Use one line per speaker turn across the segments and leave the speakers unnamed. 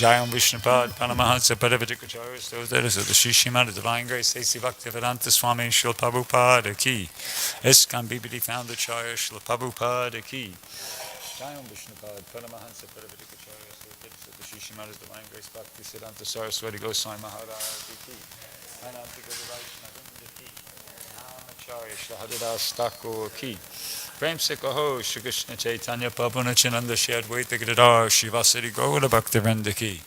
Jayam Vishnupad, Paramahansa Padavadikacharya, those that is of the Shishimata, the Divine Grace, A.C. Bhaktivedanta Swami, Srila Prabhupada ki. ISKCON BBD Founder Charya, Srila Prabhupada ki. Jayam Vishnupad, Paramahansa Padavadikacharya, those that is of the Shishimata, the Divine Grace, Bhaktivedanta Saraswati Goswami Maharaj ki. Ananta Guru Vaishnava ki. Namacharya, Srila Haridas Thakur ki. Prem se kaho, Shri Krishna Chaitanya Prabhu Nityananda Shri Advaita Gadadhar Shivasari Gaura Bhaktivinoda ki.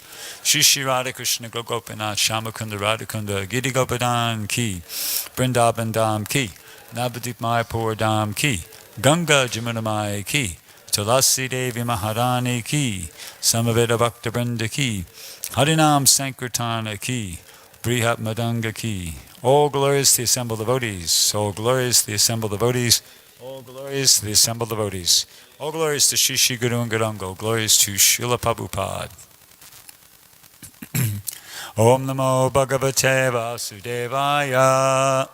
Shri Shri Radha Krishna Gopinath Shamakunda Radhakunda Giri Gopadan ki. Vrindavan Dham ki. Navadip Mayapur Dham ki. Ganga Jamunamaya ki. Tulasi Devi Maharani ki. Samaveda Bhaktivinoda ki. Harinam Sankirtana ki. Brihat Madanga ki. All glories to the assembled devotees. All glories to the assembled devotees. All glories to the assembled devotees. All glories to Shri Shri Guru and Gauranga. Glories to Srila Prabhupada. Om Namo Bhagavate Vasudevaya.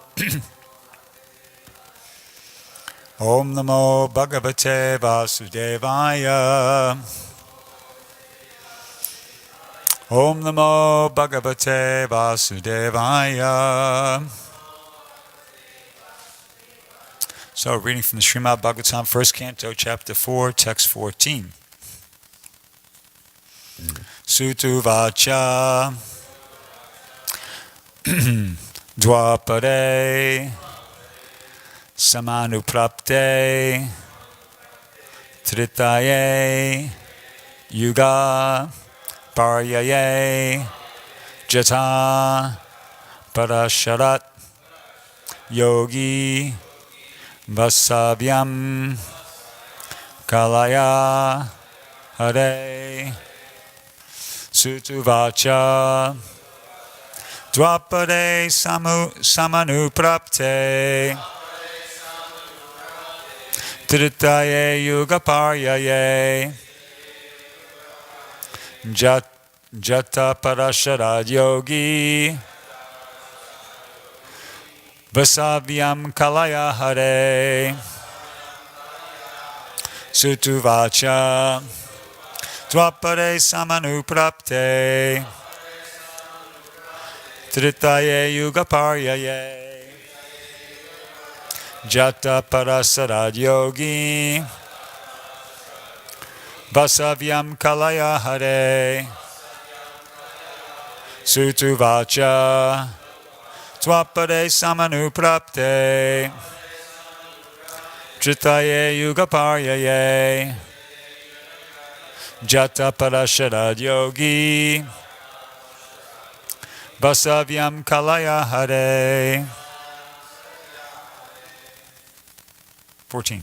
Om Namo Bhagavate Vasudevaya. Om Namo Bhagavate Vasudevaya. So, reading from the Srimad Bhagavatam, first canto, chapter 4, text 14. Sutu vacha dvapare samanuprapte tritaye yuga paryaye jata parasharat yogi Vasavyam Kalaya Hare Sutuvacha Dvapade Samanuprapte Tritaye Yugaparyaye Jata Parasharad Yogi Vasavyam Kalaya Hare Sutuvacha Dvapade Samanuprapte Tritaye Yugaparyaye Jata Parasarad Yogi Vasavyam Kalaya Hare Sutuvacha Dvapade Samanuprapte Tritaye Yugaparyaye Jata Parasharad Yogi Vasavyam Kalaya Hare 14.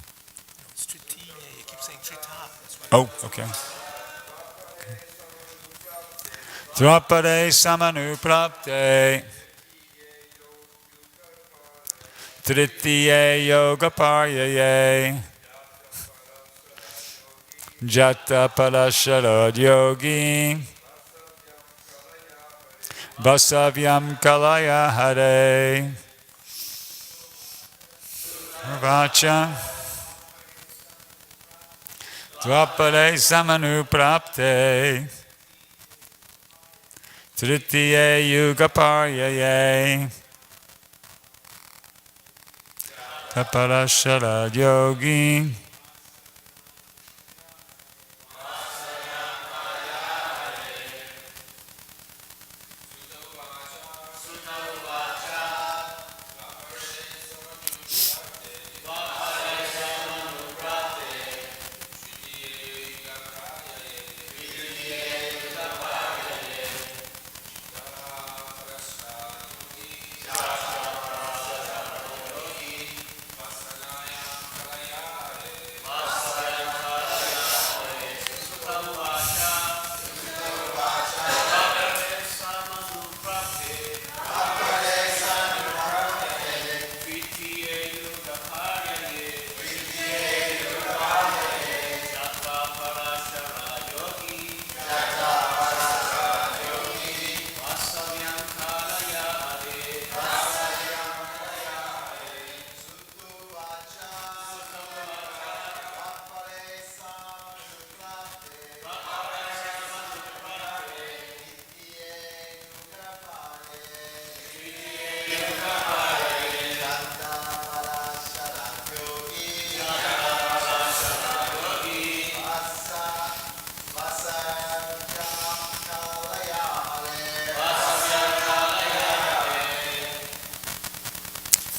It's Triti, you keep saying Trita.
Oh, okay. Dvapade Samanuprapte Tritiye Yogaparyaye Jata Parasharad Yogi Vasavyam Kalaya Hare Vacha Dvapade Samanuprapte Tritiye Yugaparyaye Parasharad Yogi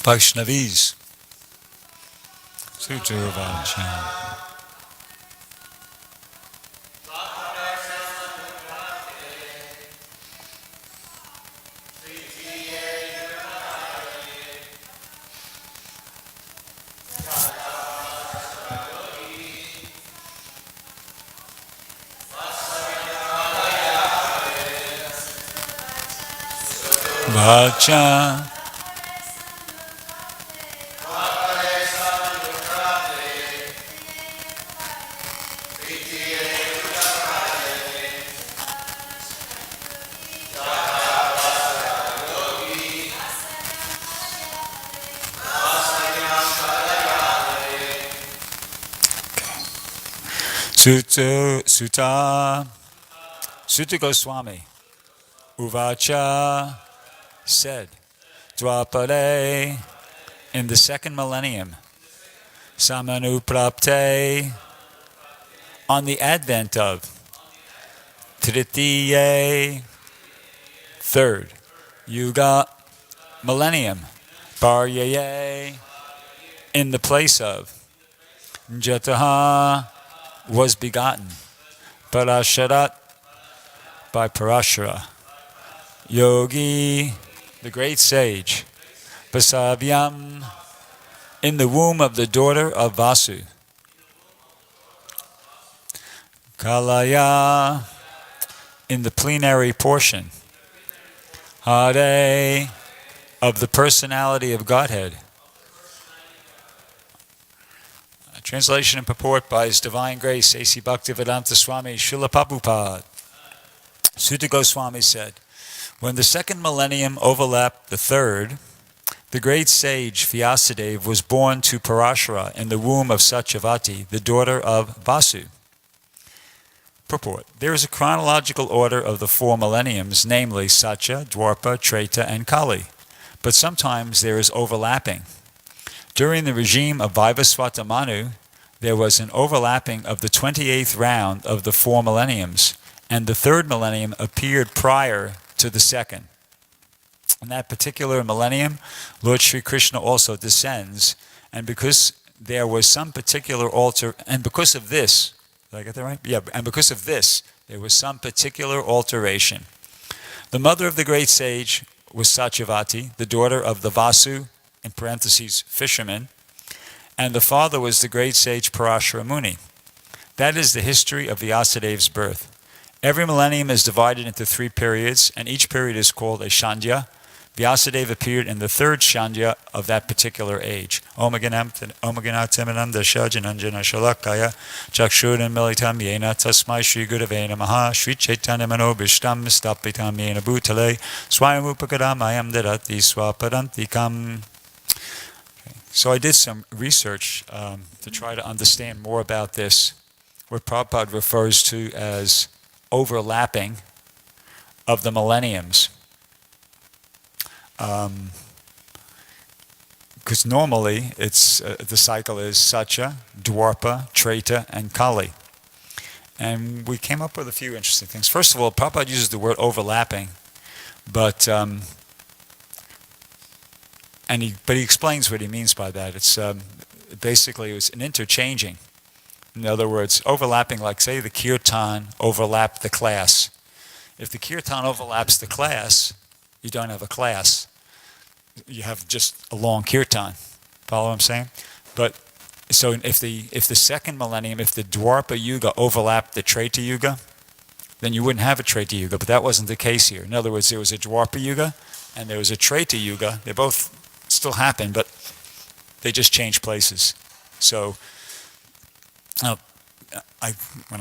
Vaishnavis. Suturvacha. Vacha. Sutta Goswami Uvacha said, Dwapare, in the second millennium, Samanuprapte, on the advent of Tritiye, third, Yuga, millennium, Paryaye, in the place of Jataha, was begotten, Parasharat, by Parashara, Yogi, the great sage, Vasavyam, in the womb of the daughter of Vasu, Kalaya, in the plenary portion, Hare, of the personality of Godhead. Translation and purport by His Divine Grace, A.C. Bhaktivedanta Swami Srila Prabhupada. Sutta Goswami said, when the second millennium overlapped the third, the great sage Vyasadeva was born to Parashara in the womb of Satyavati, the daughter of Vasu. Purport. There is a chronological order of the four millenniums, namely Satya, Dwarpa, Treta, and Kali. But sometimes there is overlapping. During the regime of Vaivasvata Manu, there was an overlapping of the 28th round of the four millenniums, and the third millennium appeared prior to the second. In that particular millennium, Lord Sri Krishna also descends, and because there was some particular and because of this, did I get that right? Yeah, and because of this, there was some particular alteration. The mother of the great sage was Satyavati, the daughter of the Vasu, in parentheses, fisherman, and the father was the great sage Parashara Muni. That is the history of Vyasadeva's birth. Every millennium is divided into 3 periods, and each period is called a Shandhya. Vyasadeva appeared in the third Shandhya of that particular age. Om Ganatimananda Shajananjana Shalakaya Chakshuran Militam Yena Tasmai Shri Gurave Namaha Shri Chaitanya Manobishtam Stapitam Yena Bhutale Swayamupakadamayam Darati Swapadantikam. So I did some research to try to understand more about this, what Prabhupada refers to as overlapping of the millenniums. Because normally it's the cycle is Satya, Dwarpa, Treta, and Kali. And we came up with a few interesting things. First of all, Prabhupada uses the word overlapping, but he explains what he means by that. It's basically it's an interchanging. In other words, overlapping, like say the kirtan overlapped the class. If the kirtan overlaps the class, you don't have a class. You have just a long kirtan. Follow what I'm saying? But so if the second millennium, if the Dwarpa Yuga overlapped the Treta Yuga, then you wouldn't have a Treta Yuga. But that wasn't the case here. In other words, there was a Dwarpa Yuga and there was a Treta Yuga. They both still happened, but they just changed places. So when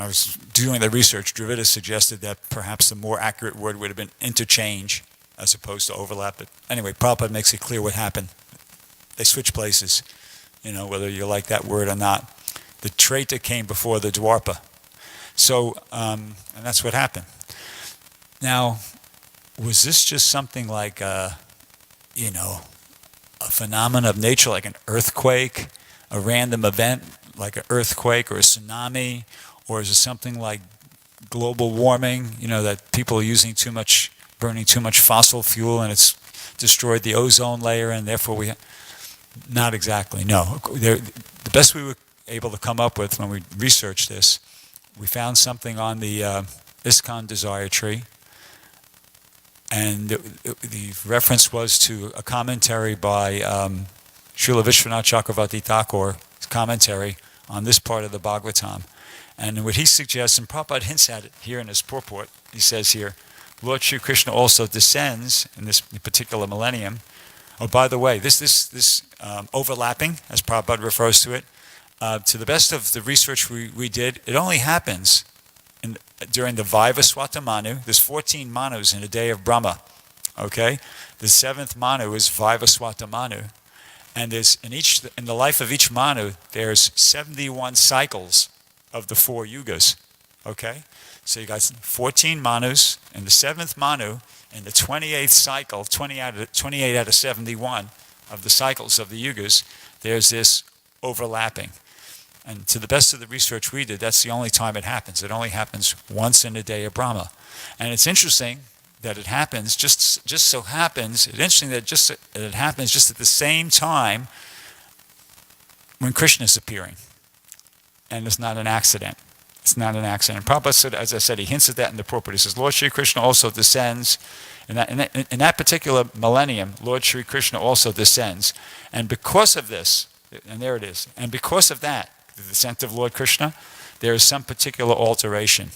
I was doing the research, Dravida suggested that perhaps the more accurate word would have been interchange as opposed to overlap. But anyway, Prabhupada makes it clear what happened. They switched places, whether you like that word or not. The Treta came before the Dwarpa. So, and that's what happened. Now, was this just something like, a phenomenon of nature, like an earthquake, a random event, like an earthquake or a tsunami, or is it something like global warming, that people are using too much, burning too much fossil fuel and it's destroyed the ozone layer and therefore Not exactly, no. The best we were able to come up with when we researched this, we found something on the ISKCON desire tree, and the reference was to a commentary by Srila Vishwanath Chakravarti Thakur's commentary on this part of the Bhagavatam. And what he suggests, and Prabhupada hints at it here in his purport, he says here, Lord Sri Krishna also descends in this particular millennium. Oh, by the way, this overlapping, as Prabhupada refers to it, to the best of the research we did, it only happens during the Vaivaswata Manu. There's 14 Manus in a day of Brahma. Okay? The 7th Manu is Vaivaswata Manu. And there's in the life of each Manu, there's 71 cycles of the 4 yugas. Okay? So you got 14 Manus, and the 7th Manu, in the 28th cycle, 28 out of 71 of the cycles of the yugas, there's this overlapping. And to the best of the research we did, that's the only time it happens. It only happens once in a day of Brahma. And it's interesting that it happens, just so happens, it's interesting that it happens just at the same time when Krishna is appearing. And it's not an accident. It's not an accident. Prabhupada said, as I said, he hints at that in the purport. He says, Lord Sri Krishna also descends. In that particular millennium, Lord Sri Krishna also descends. And because of this, and there it is, and because of that, the descent of Lord Krishna, there is some particular alteration.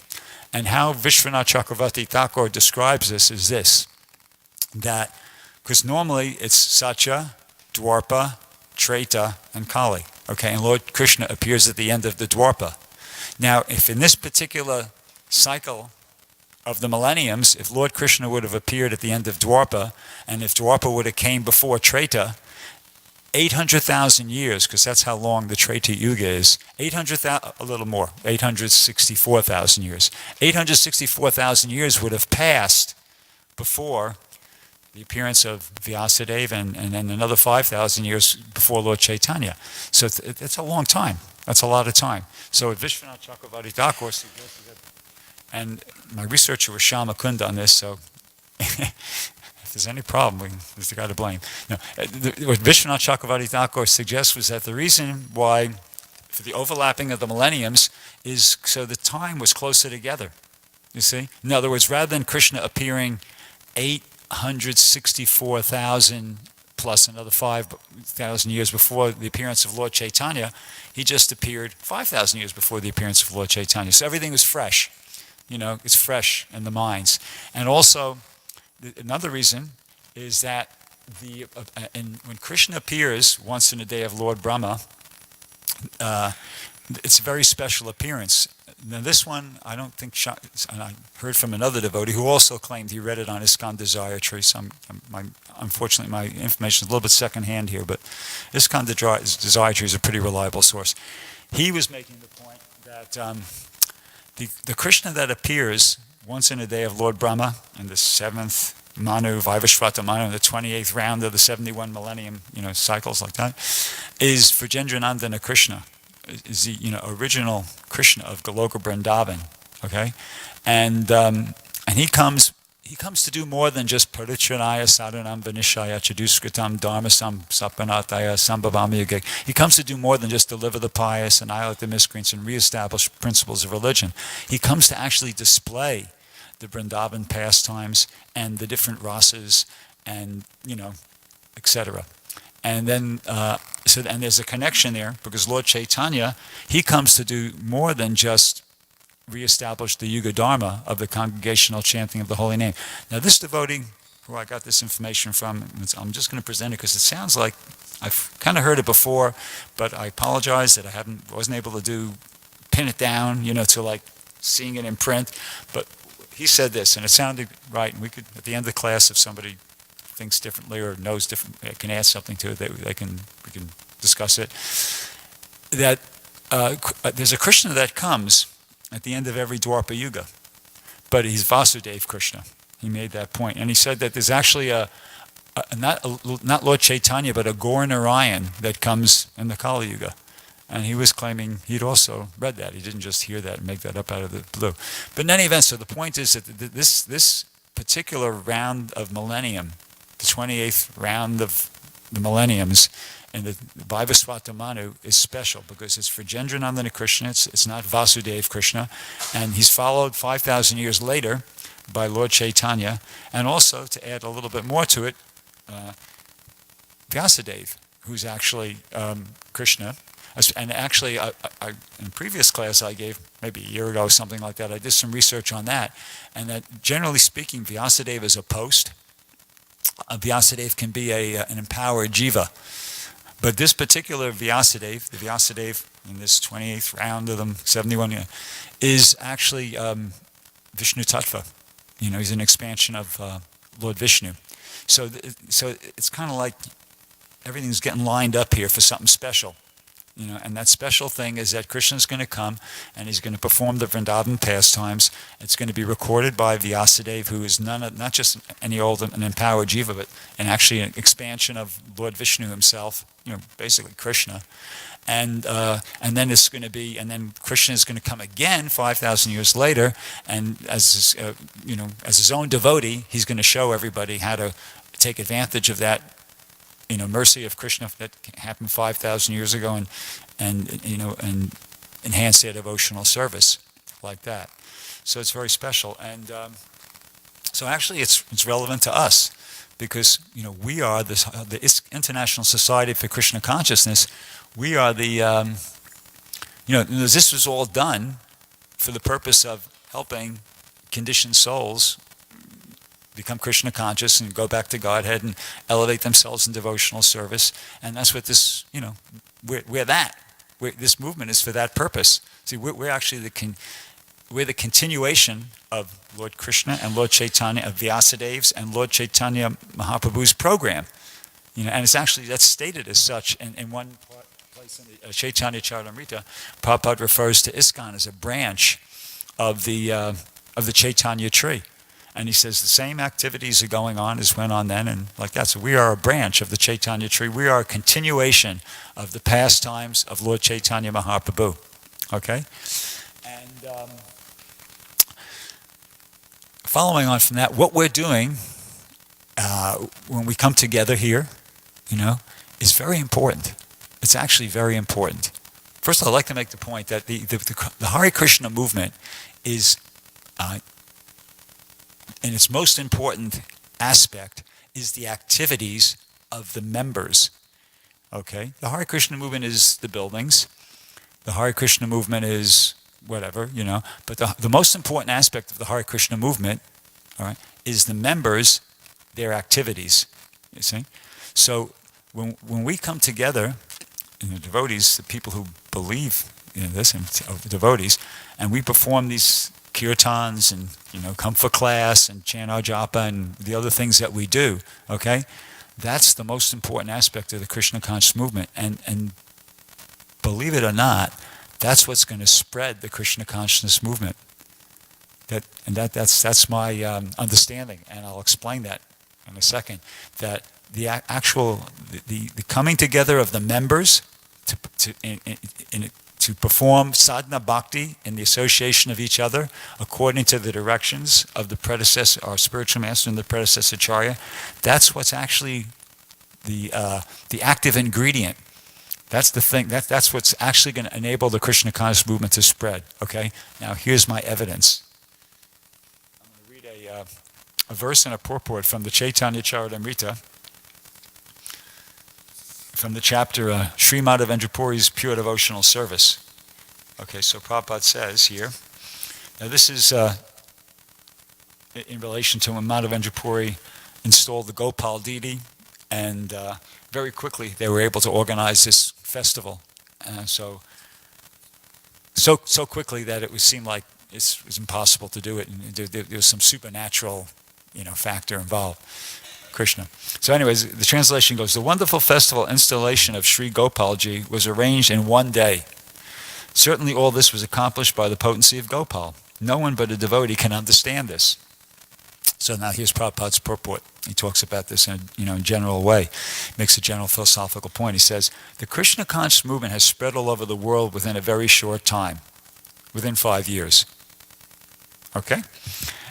And how Vishwanath Chakravarti Thakur describes this is this, that, because normally it's Satya, Dwarpa, Treta, and Kali. Okay, and Lord Krishna appears at the end of the Dwarpa. Now, if in this particular cycle of the millenniums, if Lord Krishna would have appeared at the end of Dwarpa, and if Dwarpa would have came before Treta, 800,000 years, because that's how long the Treta Yuga is, 800,000, a little more, 864,000 years. 864,000 years would have passed before the appearance of Vyasadeva, and then another 5,000 years before Lord Chaitanya. So it's a long time. That's a lot of time. So Vishwanath Chakravarti Thakur suggested that, and my researcher was Shama Kunda on this, so if there's any problem, there's the guy to blame. No, what Vishwanath Chakravarti Thakur suggests was that the reason why, for the overlapping of the millenniums, is so the time was closer together. You see? In other words, rather than Krishna appearing 864,000 plus another 5,000 years before the appearance of Lord Chaitanya, he just appeared 5,000 years before the appearance of Lord Chaitanya. So everything was fresh. You know, it's fresh in the minds. And also, another reason is that when Krishna appears once in a day of Lord Brahma, it's a very special appearance. Now this one, I don't think, and I heard from another devotee who also claimed he read it on ISKCON Desire Tree. So unfortunately, my information is a little bit secondhand here, but ISKCON Desire Tree is a pretty reliable source. He was making the point that the Krishna that appears once in a day of Lord Brahma, in the 7th Manu, Vaivaswata Manu, in the 28th round of the 71 millennium, cycles like that, is Vrajendranandana Krishna. Is the original Krishna of Goloka Vrindavan, okay, and he comes to do more than just Parichanaya Sadhanam Vinishaya Chaduskritam Dharmasam Sapanataya Sambhavamya. He comes to do more than just deliver the pious, annihilate the miscreants, and reestablish principles of religion. He comes to actually display the Vrindavan pastimes and the different rasas, and etc. And then, and there's a connection there, because Lord Chaitanya, he comes to do more than just reestablish the Yuga Dharma of the congregational chanting of the holy name. Now this devotee, who I got this information from, I'm just going to present it because it sounds like I've kind of heard it before, but I apologize that I wasn't able to pin it down, to like seeing it in print. But he said this, and it sounded right, and we could, at the end of the class, if somebody thinks differently or knows different, can add something to it, we can discuss it. That there's a Krishna that comes at the end of every Dwarpa Yuga, but he's Vasudeva Krishna. He made that point, and he said that there's actually not Lord Chaitanya, but a Gaur Narayan that comes in the Kali Yuga, and he was claiming he'd also read that. He didn't just hear that and make that up out of the blue. But in any event, so the point is that this particular round of millennium, the 28th round of the millenniums, and the Vaivasvata Manu is special because it's for Gendranandana Krishna, it's not Vasudeva Krishna, and he's followed 5,000 years later by Lord Chaitanya, and also, to add a little bit more to it, Vyasadeva, who's actually Krishna. And actually, in a previous class I gave, maybe a year ago, something like that, I did some research on that, and that generally speaking, Vyasadeva is a post. Vyasadeva can be an empowered jiva. But this particular Vyasadeva, the Vyasadeva in this 28th round of them, 71, is actually Vishnu Tattva. He's an expansion of Lord Vishnu. So it's kind of like everything's getting lined up here for something special. And that special thing is that Krishna's going to come and he's going to perform the Vrindavan pastimes. It's going to be recorded by Vyasadeva, who is not just any old and empowered jiva, but actually an expansion of Lord Vishnu himself, basically Krishna. And then it's going to be, and then Krishna is going to come again 5,000 years later, and as his own devotee, he's going to show everybody how to take advantage of that mercy of Krishna that happened 5,000 years ago, and enhance their devotional service like that. So it's very special, and so actually it's relevant to us because we are the International Society for Krishna Consciousness. We are the this was all done for the purpose of helping conditioned souls become Krishna conscious and go back to Godhead and elevate themselves in devotional service. And that's what this, this movement is for that purpose. See, we're actually we're the continuation of Lord Krishna and Lord Chaitanya, of Vyasadev's and Lord Chaitanya Mahaprabhu's program. And it's actually, that's stated as such in one place in the Chaitanya Charitamrita. Prabhupada refers to ISKCON as a branch of the Chaitanya tree. And he says the same activities are going on as went on then, and like that. So we are a branch of the Chaitanya tree. We are a continuation of the pastimes of Lord Chaitanya Mahaprabhu. Okay? And following on from that, what we're doing when we come together here, is very important. It's actually very important. First of all, I'd like to make the point that the Hare Krishna movement is... and its most important aspect is the activities of the members. Okay? The Hare Krishna movement is the buildings. The Hare Krishna movement is whatever, But the most important aspect of the Hare Krishna movement, all right, is the members, their activities. You see? So when we come together, devotees, the people who believe in this, and devotees, and we perform these kirtans and come for class and chant our japa and the other things that we do, okay? That's the most important aspect of the Krishna conscious movement, and believe it or not, that's what's going to spread the Krishna consciousness movement. That's my understanding, and I'll explain that in a second. That the actual the coming together of the members to perform sadhana bhakti in the association of each other according to the directions of the predecessor, our spiritual master and the predecessor acharya, that's what's actually the active ingredient. That's the thing, that's what's actually going to enable the Krishna conscious movement to spread. Okay? Now here's my evidence. I'm going to read a verse and a purport from the Chaitanya Charitamrita, from the chapter Sri Madhavendra Puri's Pure Devotional Service. Okay, so Prabhupada says here, now this is in relation to when Madhavendra Puri installed the Gopal deity, and very quickly they were able to organize this festival. So quickly that it would seem like it was impossible to do it, and there was some supernatural, factor involved. Krishna. So anyways, the translation goes, the wonderful festival installation of Sri Gopalji was arranged in one day. Certainly all this was accomplished by the potency of Gopal. No one but a devotee can understand this. So now here's Prabhupada's purport. He talks about this in a general way, makes a general philosophical point. He says, the Krishna conscious movement has spread all over the world within a very short time, within 5 years. Okay?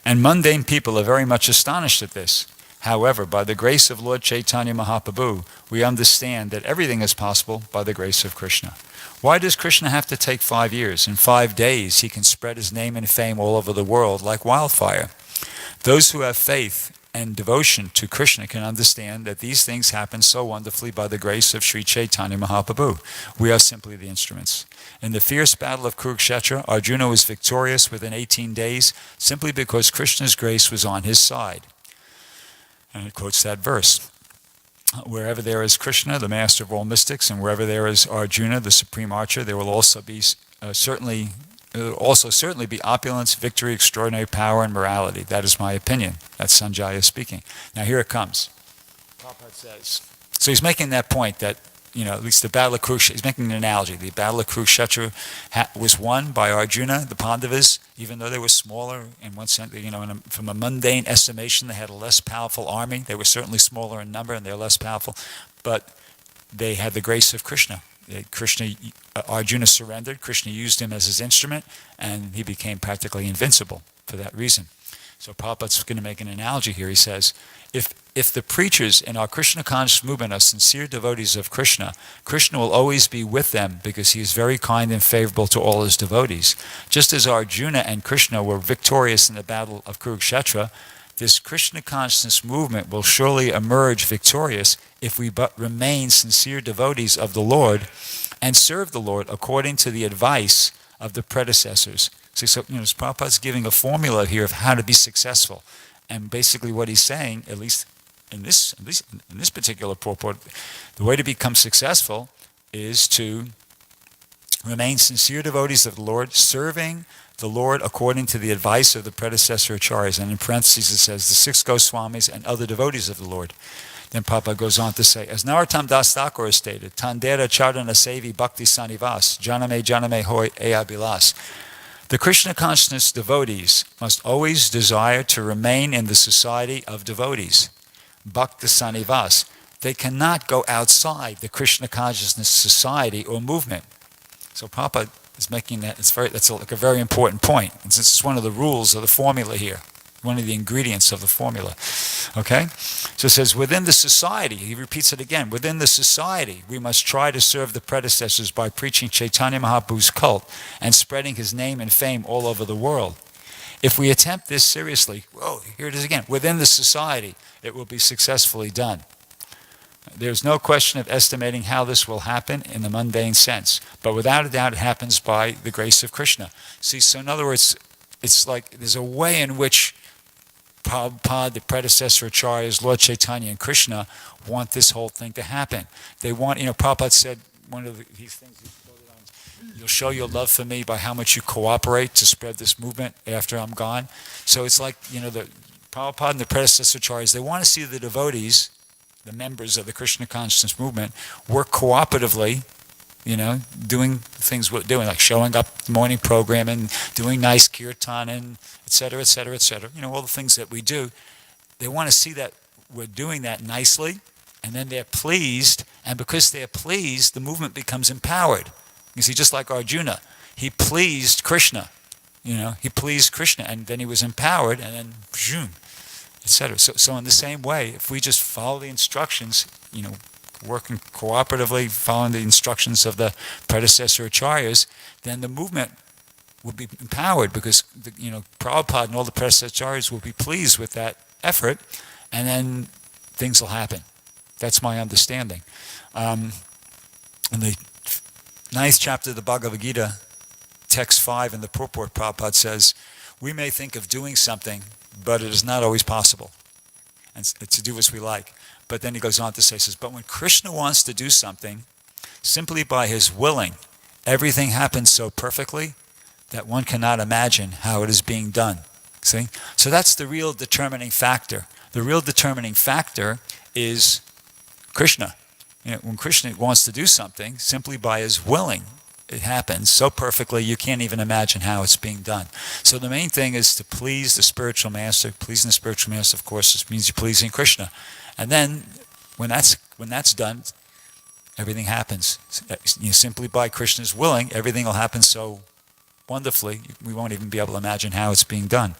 And mundane people are very much astonished at this. However, by the grace of Lord Chaitanya Mahaprabhu, we understand that everything is possible by the grace of Krishna. Why does Krishna have to take 5 years? In 5 days, he can spread his name and fame all over the world like wildfire. Those who have faith and devotion to Krishna can understand that these things happen so wonderfully by the grace of Sri Chaitanya Mahaprabhu. We are simply the instruments. In the fierce battle of Kurukshetra, Arjuna was victorious within 18 days simply because Krishna's grace was on his side. And it quotes that verse. Wherever there is Krishna, the master of all mystics, and wherever there is Arjuna, the supreme archer, there will also be certainly be opulence, victory, extraordinary power, and morality. That is my opinion. That's Sanjaya speaking. Now here it comes. Prabhupada says. So he's making that point that, at least the Battle of Kurukshetra, he's making an analogy. The Battle of Kurukshetra was won by Arjuna, the Pandavas, even though they were smaller in one sense, from a mundane estimation, they had a less powerful army. They were certainly smaller in number and they're less powerful, but they had the grace of Krishna. Arjuna surrendered, Krishna used him as his instrument, and he became practically invincible for that reason. So Prabhupada's going to make an analogy here. He says, if the preachers in our Krishna conscious movement are sincere devotees of Krishna, Krishna will always be with them because he is very kind and favorable to all his devotees. Just as Arjuna and Krishna were victorious in the battle of Kurukshetra, this Krishna consciousness movement will surely emerge victorious if we but remain sincere devotees of the Lord and serve the Lord according to the advice of the predecessors. So Prabhupada's giving a formula here of how to be successful. And basically what he's saying, at least in this particular purport, the way to become successful is to remain sincere devotees of the Lord, serving the Lord according to the advice of the predecessor acharyas. And in parentheses it says the 6 Goswamis and other devotees of the Lord. Then Prabhupada goes on to say, as Narottam Das Thakur has stated, Tandera Chardana Sevi Bhakti Sanivas, Janame Hoy Eabilas. The Krishna consciousness devotees must always desire to remain in the society of devotees. Bhakti Sanivas. They cannot go outside the Krishna consciousness society or movement. So Prabhupada is making that, that's like a very important point. And since it's one of the rules of the formula here, one of the ingredients of the formula. Okay? So it says, within the society, he repeats it again, within the society, we must try to serve the predecessors by preaching Chaitanya Mahaprabhu's cult and spreading his name and fame all over the world. If we attempt this seriously, here it is again, within the society, it will be successfully done. There's no question of estimating how this will happen in the mundane sense, but without a doubt it happens by the grace of Krishna. See, so in other words, it's like there's a way in which Prabhupada, the predecessor acharyas, Lord Chaitanya and Krishna want this whole thing to happen. They want, Prabhupada said, one of these things he quoted on, you'll show your love for me by how much you cooperate to spread this movement after I'm gone. So it's like, the Prabhupada and the predecessor acharyas, they want to see the devotees, the members of the Krishna consciousness movement, work cooperatively, doing things we're doing, like showing up the morning program and doing nice kirtan and et cetera, all the things that we do. They want to see that we're doing that nicely, and then they're pleased, and because they're pleased, the movement becomes empowered. You see, just like Arjuna, he pleased Krishna, he pleased Krishna, and then he was empowered, and then, zoom, etc. So in the same way, if we just follow the instructions, working cooperatively, following the instructions of the predecessor acharyas, then the movement will be empowered because Prabhupada and all the predecessor acharyas will be pleased with that effort, and then things will happen. That's my understanding. In the 9th chapter of the Bhagavad Gita, text 5 in the purport, Prabhupada says, we may think of doing something, but it is not always possible, and to do as we like. But then he goes on to say, but when Krishna wants to do something, simply by his willing, everything happens so perfectly that one cannot imagine how it is being done. See? So that's the real determining factor. The real determining factor is Krishna. When Krishna wants to do something, simply by his willing, it happens so perfectly you can't even imagine how it's being done. So the main thing is to please the spiritual master. Pleasing the spiritual master, of course, means you're pleasing Krishna. And then, when that's done, everything happens. Simply by Krishna's willing, everything will happen so wonderfully, we won't even be able to imagine how it's being done.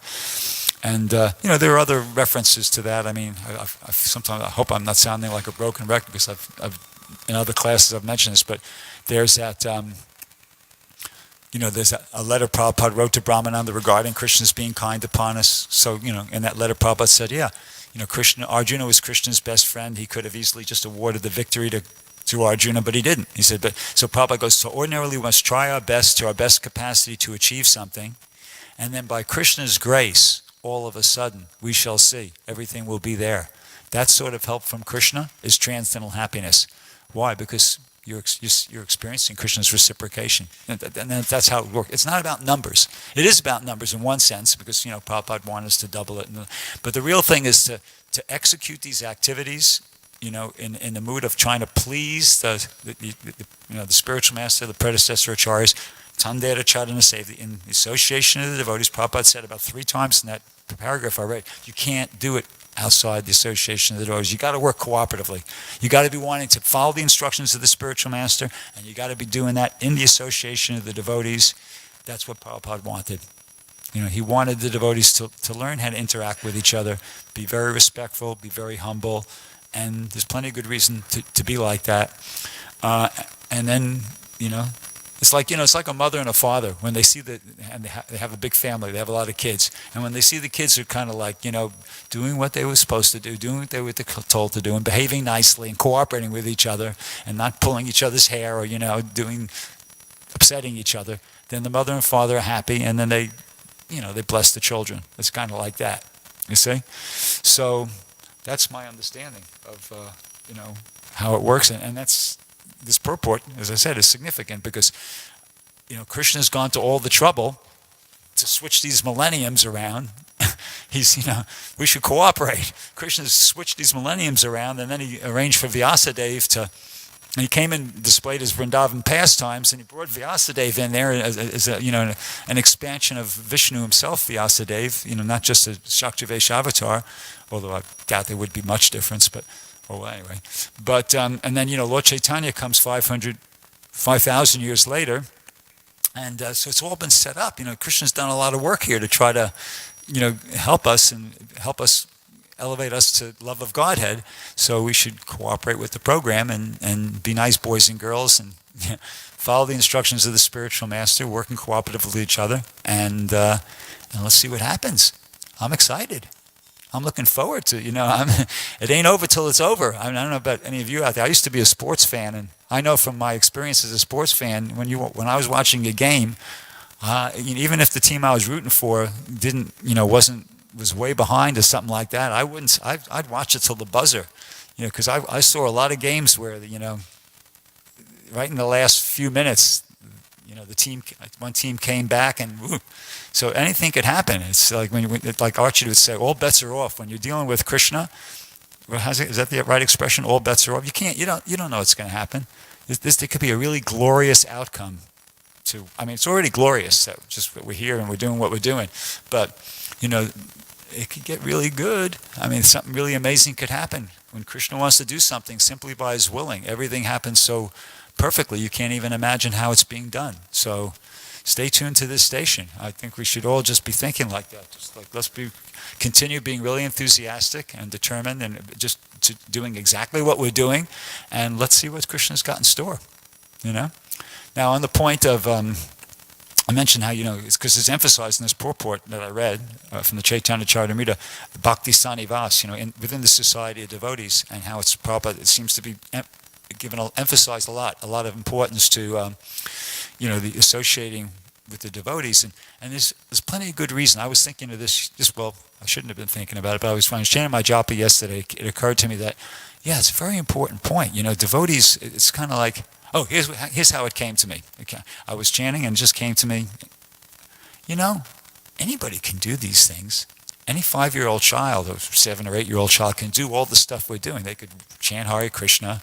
And there are other references to that. I mean, sometimes I hope I'm not sounding like a broken record because I've in other classes I've mentioned this, but there's that. There's a letter Prabhupada wrote to Brahmananda regarding Krishna's being kind upon us. So, in that letter Prabhupada said, Arjuna was Krishna's best friend. He could have easily just awarded the victory to Arjuna, but he didn't. He said, so Prabhupada goes, so ordinarily we must try our best to our best capacity to achieve something. And then by Krishna's grace, all of a sudden, we shall see. Everything will be there. That sort of help from Krishna is transcendental happiness. Why? Because you're experiencing Krishna's reciprocation. And that's how it works. It's not about numbers. It is about numbers in one sense, because, Prabhupada wanted us to double it. But the real thing is to execute these activities, in the mood of trying to please the spiritual master, the predecessor acharyas, Tandera Chadana Seva, in the association of the devotees. Prabhupada said about 3 times in that paragraph I read, you can't do it outside the association of the devotees. You got to work cooperatively. You got to be wanting to follow the instructions of the spiritual master, and you got to be doing that in the association of the devotees. That's what Prabhupada wanted. He wanted the devotees to learn how to interact with each other, be very respectful, be very humble, and there's plenty of good reason to be like that. And then, it's like a mother and a father when they see and they have a big family, they have a lot of kids, and when they see the kids are kind of like, doing what they were supposed to do, doing what they were told to do, and behaving nicely and cooperating with each other, and not pulling each other's hair or upsetting each other, then the mother and father are happy, and then they bless the children. It's kind of like that, you see. So that's my understanding of how it works, and that's. This purport, as I said, is significant because, Krishna's gone to all the trouble to switch these millenniums around. We should cooperate. Krishna's switched these millenniums around, and then he arranged for Vyasadeva and he came and displayed his Vrindavan pastimes, and he brought Vyasadeva in there as an expansion of Vishnu himself, Vyasadeva, not just a Shaktivesh avatar, although I doubt there would be much difference, but anyway. But, and then, Lord Chaitanya comes 5,000 years later, and so it's all been set up. Krishna's done a lot of work here to try to, help us elevate us to love of Godhead. So we should cooperate with the program and be nice boys and girls and follow the instructions of the spiritual master, working cooperatively with each other, and let's see what happens. I'm excited. I'm looking forward to, it ain't over till it's over. I don't know about any of you out there. I used to be a sports fan, and I know from my experience as a sports fan, when I was watching a game, even if the team I was rooting for was way behind or something like that, I'd watch it till the buzzer, because I saw a lot of games where, right in the last few minutes, one team came back and woo. So anything could happen. It's like like Archie would say, all bets are off. When you're dealing with Krishna, is that the right expression? All bets are off. You don't know what's going to happen. There could be a really glorious outcome. It's already glorious that just we're here and we're doing what we're doing, but it could get really good. Something really amazing could happen when Krishna wants to do something simply by his willing. Everything happens so perfectly, you can't even imagine how it's being done. So stay tuned to this station. I think we should all just be thinking like that. Just like let's continue being really enthusiastic and determined and just doing exactly what we're doing, and let's see what Krishna's got in store. Now on the point of, I mentioned how, it's because it's emphasized in this purport that I read from the Chaitanya Charitamrita, the Bhakti Sanivas, within the society of devotees, and how it's proper. It seems to be emphasized a lot of importance to, the associating with the devotees, and there's plenty of good reason. I was thinking of this, I shouldn't have been thinking about it, but I was chanting my japa yesterday. It occurred to me that, it's a very important point. Devotees, it's kind of like, here's how it came to me. Okay. I was chanting and it just came to me, anybody can do these things. Any 5-year-old child or 7 or 8-year-old child can do all the stuff we're doing. They could chant Hare Krishna,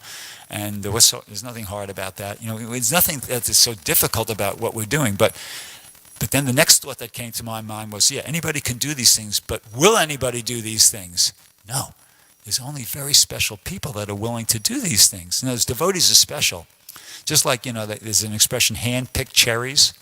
and there's nothing hard about that. There's nothing that is so difficult about what we're doing. But then the next thought that came to my mind was, anybody can do these things, but will anybody do these things? No. There's only very special people that are willing to do these things. And those devotees are special. Just like, there's an expression, hand-picked cherries.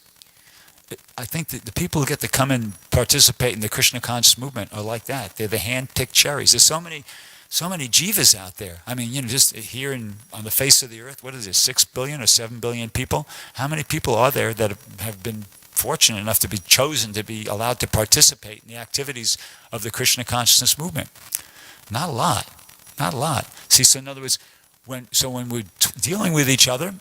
I think that the people who get to come and participate in the Krishna conscious movement are like that. They're the hand-picked cherries. There's so many jivas out there. I mean, just here on the face of the earth, what is it, 6 billion or 7 billion people? How many people are there that have been fortunate enough to be chosen to be allowed to participate in the activities of the Krishna consciousness movement? Not a lot. Not a lot. See, so in other words, when we're dealing with each other,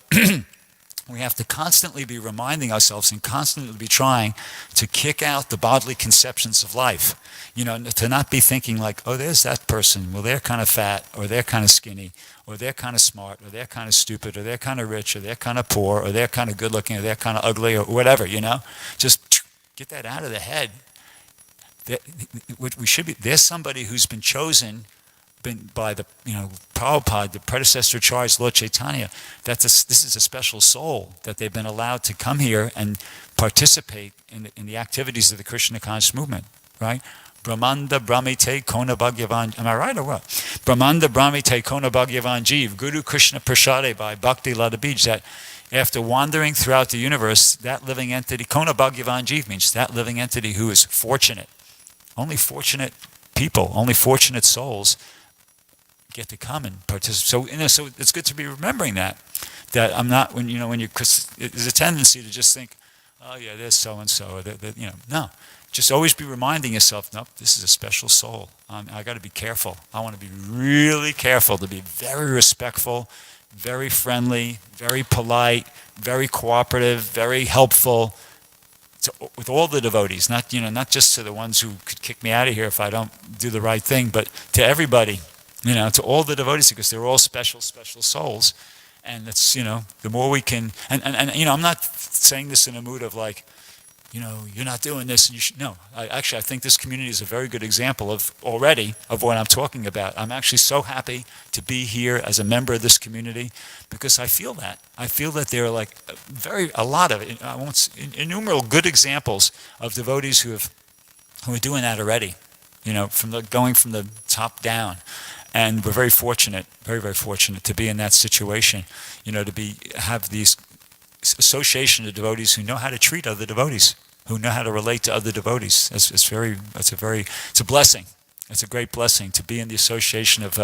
we have to constantly be reminding ourselves and constantly be trying to kick out the bodily conceptions of life. To not be thinking like, oh, there's that person. Well, they're kind of fat, or they're kind of skinny, or they're kind of smart, or they're kind of stupid, or they're kind of rich, or they're kind of poor, or they're kind of good looking, or they're kind of ugly, or whatever, Just get that out of the head. We should be, there's somebody who's been chosen by the Prabhupada, the predecessor charged Lord Chaitanya, this is a special soul that they've been allowed to come here and participate in the activities of the Krishna conscious movement, right? Brahmanda Brahmite Kona Bhagyavan, am I right or what? Brahmanda Brahmite Kona Bhagyavan Jeev, Guru Krishna Prashade by Bhakti Lata Bij, that after wandering throughout the universe, that living entity, Kona Bhagyavan Jeev means that living entity who is fortunate. Only fortunate people, only fortunate souls get to come and participate. So it's good to be remembering that I'm not, because there's a tendency to just think, oh yeah, there's so and so, no. Just always be reminding yourself, nope, this is a special soul. I got to be careful. I want to be really careful, to be very respectful, very friendly, very polite, very cooperative, very helpful with all the devotees. Not just to the ones who could kick me out of here if I don't do the right thing, but to everybody. To all the devotees, because they're all special souls, and it's the more we can. And I'm not saying this in a mood of like, you're not doing this, and you should. No, I think this community is a very good example of what I'm talking about. I'm actually so happy to be here as a member of this community, because I feel that there are like a lot of innumerable good examples of devotees who are doing that already. Going from the top down. And we're very fortunate, very, very fortunate to be in that situation, to have these association of devotees who know how to treat other devotees, who know how to relate to other devotees. It's a blessing. It's a great blessing to be in the association of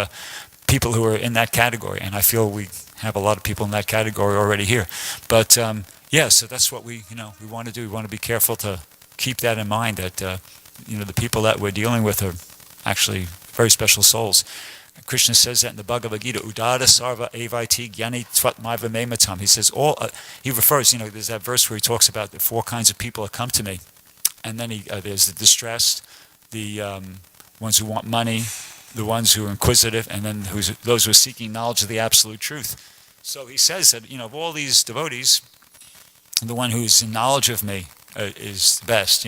people who are in that category. And I feel we have a lot of people in that category already here. But so that's what we want to do. We want to be careful to keep that in mind, that the people that we're dealing with are actually very special souls. Krishna says that in the Bhagavad Gita, Udada Sarva Evaiti Gyani Tvatmaiva Mematam. He says he refers, there's that verse where he talks about the 4 kinds of people that come to me. And then there's the distressed, the ones who want money, the ones who are inquisitive, and then those who are seeking knowledge of the absolute truth. So he says that, of all these devotees, the one who's in knowledge of me is the best,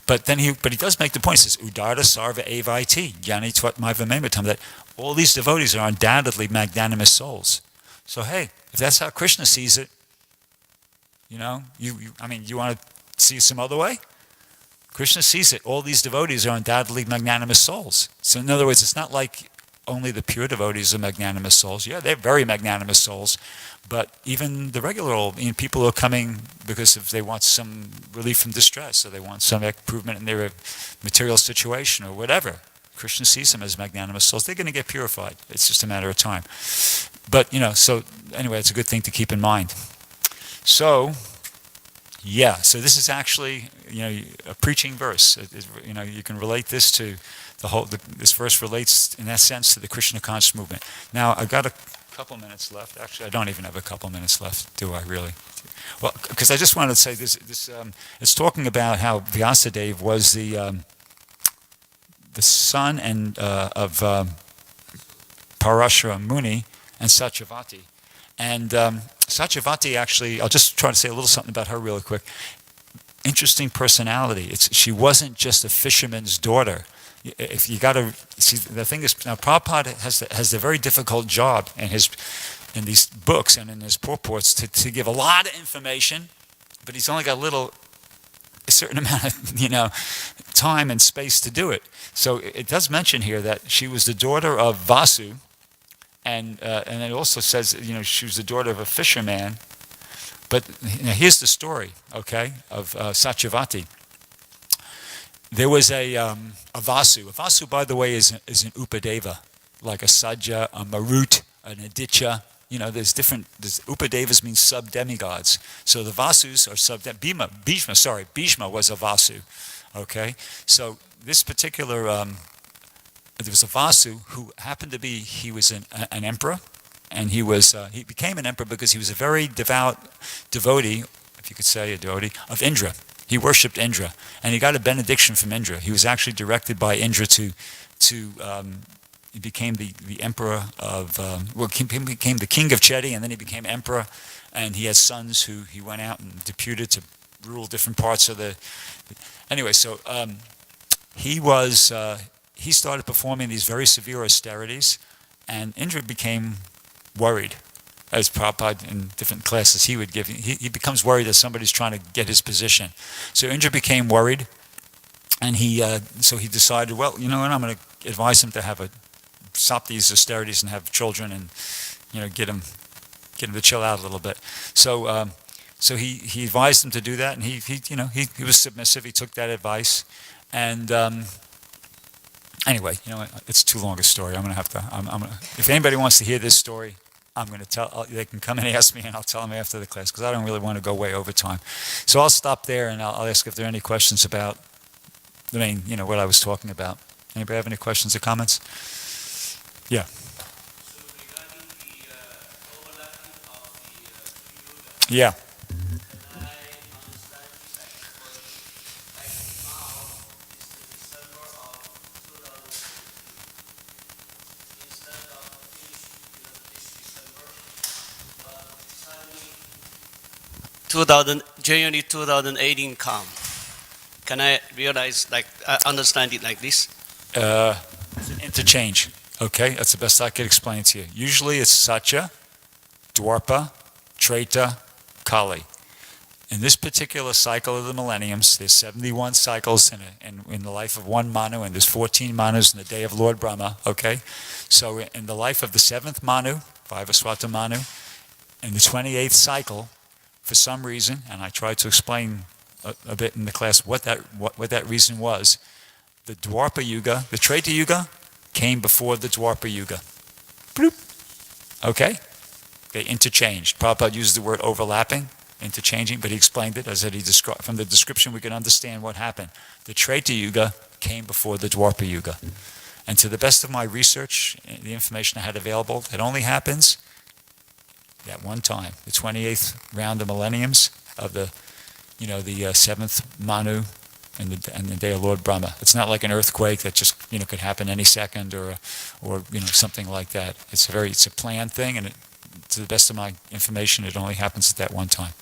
But he does make the point. He says, Udarda Sarva Evaiti Gyani Tvatmaiva Mematam, that all these devotees are undoubtedly magnanimous souls. So hey, if that's how Krishna sees it, you want to see it some other way? Krishna sees it. All these devotees are undoubtedly magnanimous souls. So in other words, it's not like only the pure devotees are magnanimous souls. Yeah, they're very magnanimous souls. But even the regular people who are coming because if they want some relief from distress, or they want some improvement in their material situation, or whatever, Krishna sees them as magnanimous souls. They're going to get purified. It's just a matter of time. But, so anyway, it's a good thing to keep in mind. So this is actually, a preaching verse. You can relate this to this verse relates in that sense to the Krishna conscious movement. Now, I've got a couple minutes left. Actually, I don't even have a couple minutes left, do I really? Well, because I just wanted to say this it's talking about how Vyasadeva was the son of Parashara Muni and Satyavati. And Satyavati, actually, I'll just try to say a little something about her really quick. Interesting personality. She wasn't just a fisherman's daughter. If you got to see, the thing is, now Prabhupada has a very difficult job in these books and in his purports to give a lot of information, but he's only got a certain amount of time and space to do it. So it does mention here that she was the daughter of Vasu, and it also says she was the daughter of a fisherman But now here's the story, okay, of Satyavati. There was a Vasu. A Vasu, by the way, is an Upadeva, like a Sajja, a Marut, an Aditya. There's Upadevas means sub-demigods. So the Vasus are Bhishma was a Vasu, okay? So this particular, there was a Vasu who happened to be, he was an emperor, and he became an emperor because he was a very devout devotee, if you could say a devotee, of Indra. He worshipped Indra, and he got a benediction from Indra. He was actually directed by Indra to he became the emperor of, he became the king of Chedi, and then he became emperor, and he had sons who he went out and deputed to rule different parts of the... Anyway, so he started performing these very severe austerities, and Indra became worried. As Prabhupada in different classes he would give, he becomes worried that somebody's trying to get his position. So Indra became worried, and so he decided, well, you know what, I'm going to advise him to stop these austerities and have children, and get him to chill out a little bit. So he advised him to do that, and he was submissive. He took that advice, and anyway, it's too long a story. I'm gonna if anybody wants to hear this story, I'm going to tell. They can come and ask me, and I'll tell them after the class, because I don't really want to go way over time. So I'll stop there, and I'll ask if there are any questions about the main, what I was talking about. Anybody have any questions or comments? Yeah.
So regarding the overlapping of the
Yeah.
can I understand that like now is the December of 2022 instead of finishing this December, but suddenly January 2018 come. Can I realize, understand it like this?
It's an interchange. Okay, that's the best I could explain it to you. Usually it's Satya, Dwarpa, Treta, Kali. In this particular cycle of the millenniums, there's 71 cycles in the life of one Manu, and there's 14 Manus in the day of Lord Brahma, okay? So in the life of the 7th Manu, Vivaswata Manu, in the 28th cycle, for some reason, and I tried to explain a bit in the class what that reason was, the Dwarpa Yuga, the Treta Yuga, came before the Dwarpa Yuga. Bloop. Okay? They interchanged. Prabhupada used the word overlapping, interchanging, but he explained it as that from the description we can understand what happened. The Treta Yuga came before the Dwarpa Yuga. And to the best of my research, the information I had available, it only happens at one time, the 28th round of millenniums of the 7th Manu and the day of Lord Brahma. It's not like an earthquake that just could happen any second or something like that. It's a planned thing, and to the best of my information, it only happens at that one time.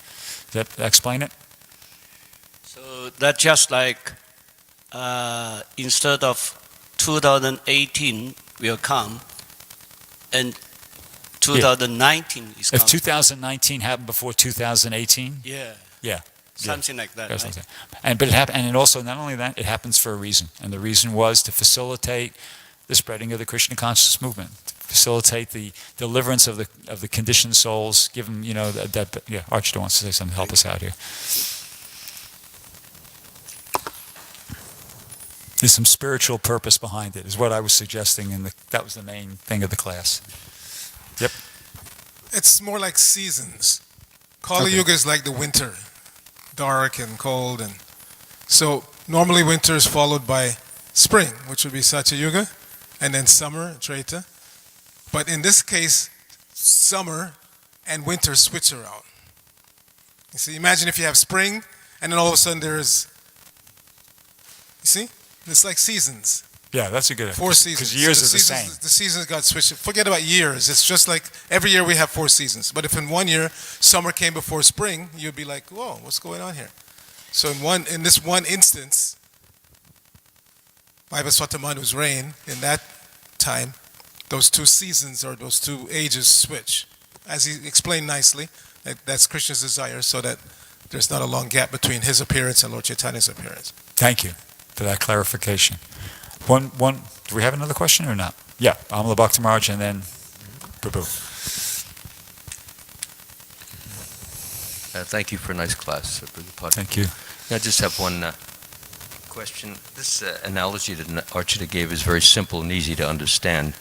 Does that explain it?
So that's just like instead of 2018 will come, and 2019 is coming.
If 2019 happened before 2018? Yeah.
Something like that, right?
But it happened, and also not only that, it happens for a reason. And the reason was to facilitate the spreading of the Krishna consciousness movement, to facilitate the deliverance of the conditioned souls. Give them, Archita wants to say something. Help us out here. There's some spiritual purpose behind it, is what I was suggesting, and that was the main thing of the class. Yep.
It's more like seasons. Kali Yuga is like the winter, dark and cold, and so normally winter is followed by spring, which would be Satya Yuga, and then summer, Treta. But in this case, summer and winter switch around. You see, imagine if you have spring, and then all of a sudden there's, you see, it's like seasons.
Yeah, that's a good idea.
4 seasons.
Because years
So
are the same.
The seasons got switched. Forget about years. It's just like every year we have 4 seasons. But if in one year summer came before spring, you'd be like, whoa, what's going on here? So in this one instance, Vivaswata Manu's reign, in that time, those 2 seasons or those 2 ages switch. As he explained nicely, that's Krishna's desire, so that there's not a long gap between his appearance and Lord Chaitanya's appearance.
Thank you for that clarification. One. Do we have another question or not? Yeah, Amala Bhakti Maharaj and then Prabhu.
Thank you for a nice class, Bhrgupati.
Thank you.
I just have one question. This analogy that Archita gave is very simple and easy to understand,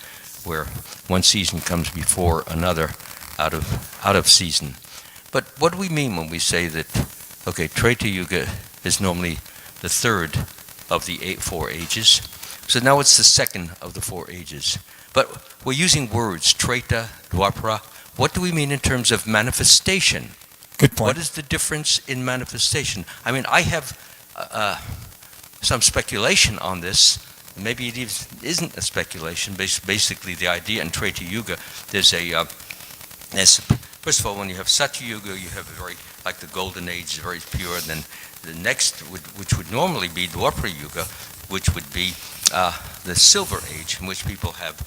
where one season comes before another out of season. But what do we mean when we say that, okay, Treta Yuga is normally the third of the four ages, so now it's the second of the four ages. But we're using words, Treta, Dwapara. What do we mean in terms of manifestation?
Good point.
What is the difference in manifestation? I mean, I have some speculation on this. Maybe it isn't a speculation. Basically, the idea in Treta Yuga, there's first of all, when you have Satya Yuga, you have a very, like the golden age, very pure. And then the next, which would normally be Dwapara Yuga, which would be the silver age, in which people have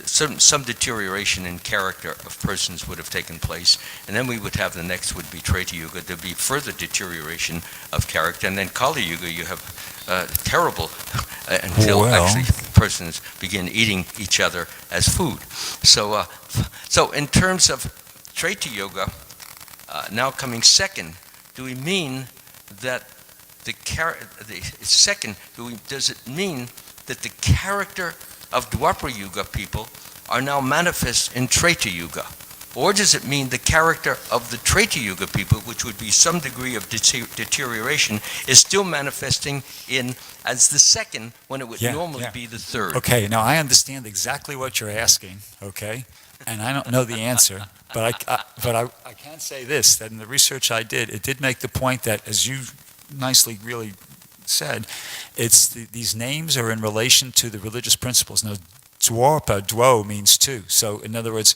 some deterioration in character of persons would have taken place. And then we would have the next would be Treta Yuga. There'd be further deterioration of character. And then Kali Yuga, you have terrible until actually persons begin eating each other as food. So in terms of Treta Yuga, now coming second, do we mean that does it mean that the character of Dwapara Yuga people are now manifest in Treta Yuga? Or does it mean the character of the Treta Yuga people, which would be some degree of deterioration, is still manifesting in as the second when it would normally be the third?
Okay, now I understand exactly what you're asking, okay? And I don't know the answer, but I can say this, that in the research I did, it did make the point that, as you nicely really said, it's these names are in relation to the religious principles. Now, Dwo means two. So, in other words,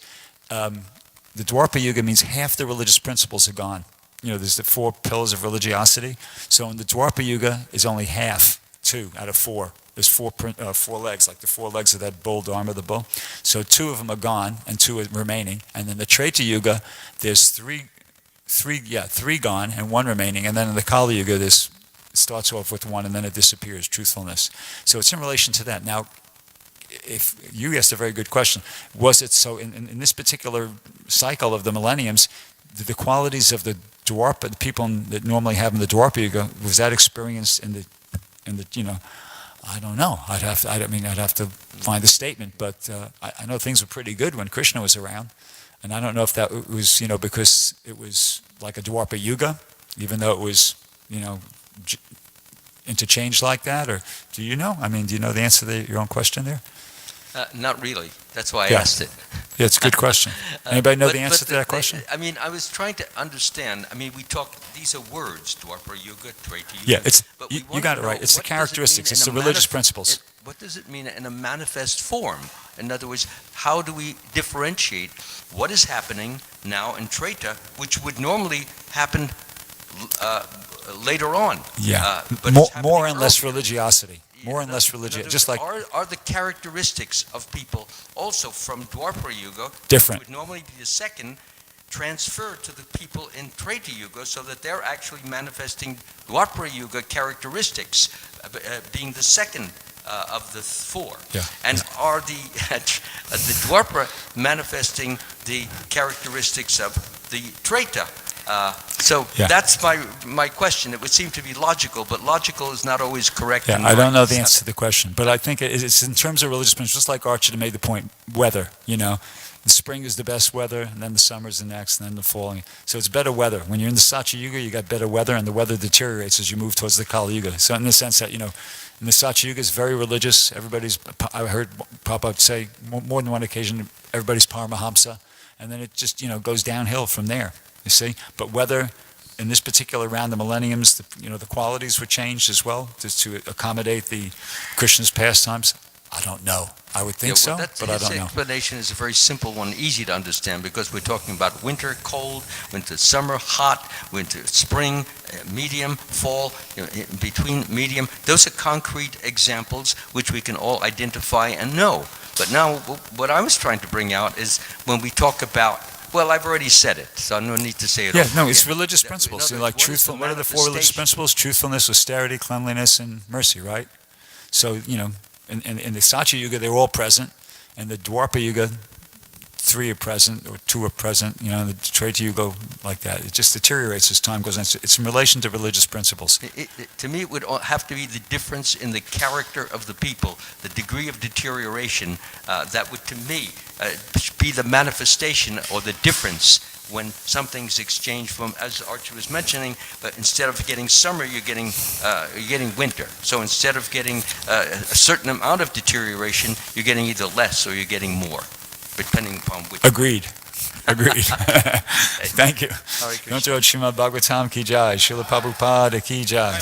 the Dwapara Yuga means half the religious principles are gone. You know, there's the 4 pillars of religiosity. So, in the Dwapara Yuga is only half, 2 out of 4. There's 4 legs, like the 4 legs of that bull, Dharma, the bull. So 2 of them are gone, and 2 are remaining. And then the Treta Yuga, there's three gone and 1 remaining. And then in the Kali Yuga, it starts off with 1 and then it disappears, truthfulness. So it's in relation to that. Now, if you asked a very good question, was it so in this particular cycle of the millenniums, the qualities of the Dwapara, the people that normally have in the Dwapara Yuga, was that experienced in the I don't know. I'd have to find the statement, but I know things were pretty good when Krishna was around, and I don't know if that was because it was like a Dwapara Yuga, even though it was interchanged like that, or do you know? I mean, do you know the answer to your own question there?
Not really. That's why I asked it.
Yeah, it's a good question. Anybody know the answer to that question?
I mean, I was trying to understand. I mean, these are words, Dwapara Yuga, Treta Yuga.
Yeah, you got it right. It's the characteristics. It's the religious principles.
What does it mean in a manifest form? In other words, how do we differentiate what is happening now in Treta, which would normally happen later on?
Yeah,
but
more and less religiosity. More and less religion, just like
are the characteristics of people also from Dwapara Yuga
different?
Which would normally be the second, transferred to the people in Treta Yuga, so that they're actually manifesting Dwapara Yuga characteristics, being the second of the 4.
Yeah.
And are the Dwapara manifesting the characteristics of the Treta? That's my question. It would seem to be logical, but logical is not always correct.
Yeah, I don't know the answer to the question, but I think it's in terms of religious principles, just like Archita made the point, weather, the spring is the best weather, and then the summer is the next, and then the fall. So it's better weather. When you're in the Satya Yuga, you got better weather, and the weather deteriorates as you move towards the Kali Yuga. So in the sense that, in the Satya Yuga is very religious. I heard Prabhupada say more than one occasion, everybody's Paramahamsa, and then it just, goes downhill from there. You see, but whether in this particular round of millenniums, the qualities were changed as well to accommodate the Krishna's pastimes, I don't know. I would think so, but I don't know.
The explanation is a very simple one, easy to understand, because we're talking about winter, cold, winter, summer, hot, winter, spring, medium, fall, between medium. Those are concrete examples which we can all identify and know. But now, what I was trying to bring out is when we talk about, well, I've already said it, so no need to say it over again.
It's religious principles. Like truthful. What are the 4 religious principles? Truthfulness, austerity, cleanliness, and mercy, right? So, in the Satya Yuga, they were all present, and the Dwapara Yuga, 3 are present or 2 are present, the Treta Yuga like that. It just deteriorates as time goes on. It's in relation to religious principles.
To me, it would have to be the difference in the character of the people, the degree of deterioration that would, to me, be the manifestation or the difference when something's exchanged from, as Archie was mentioning, but instead of getting summer, you're getting winter. So instead of getting a certain amount of deterioration, you're getting either less or you're getting more, depending upon which.
Agreed. Thank you.
Hare Krishna.
Granto Srimad Bhagavatam ki jai, Srila Prabhupada ki jai.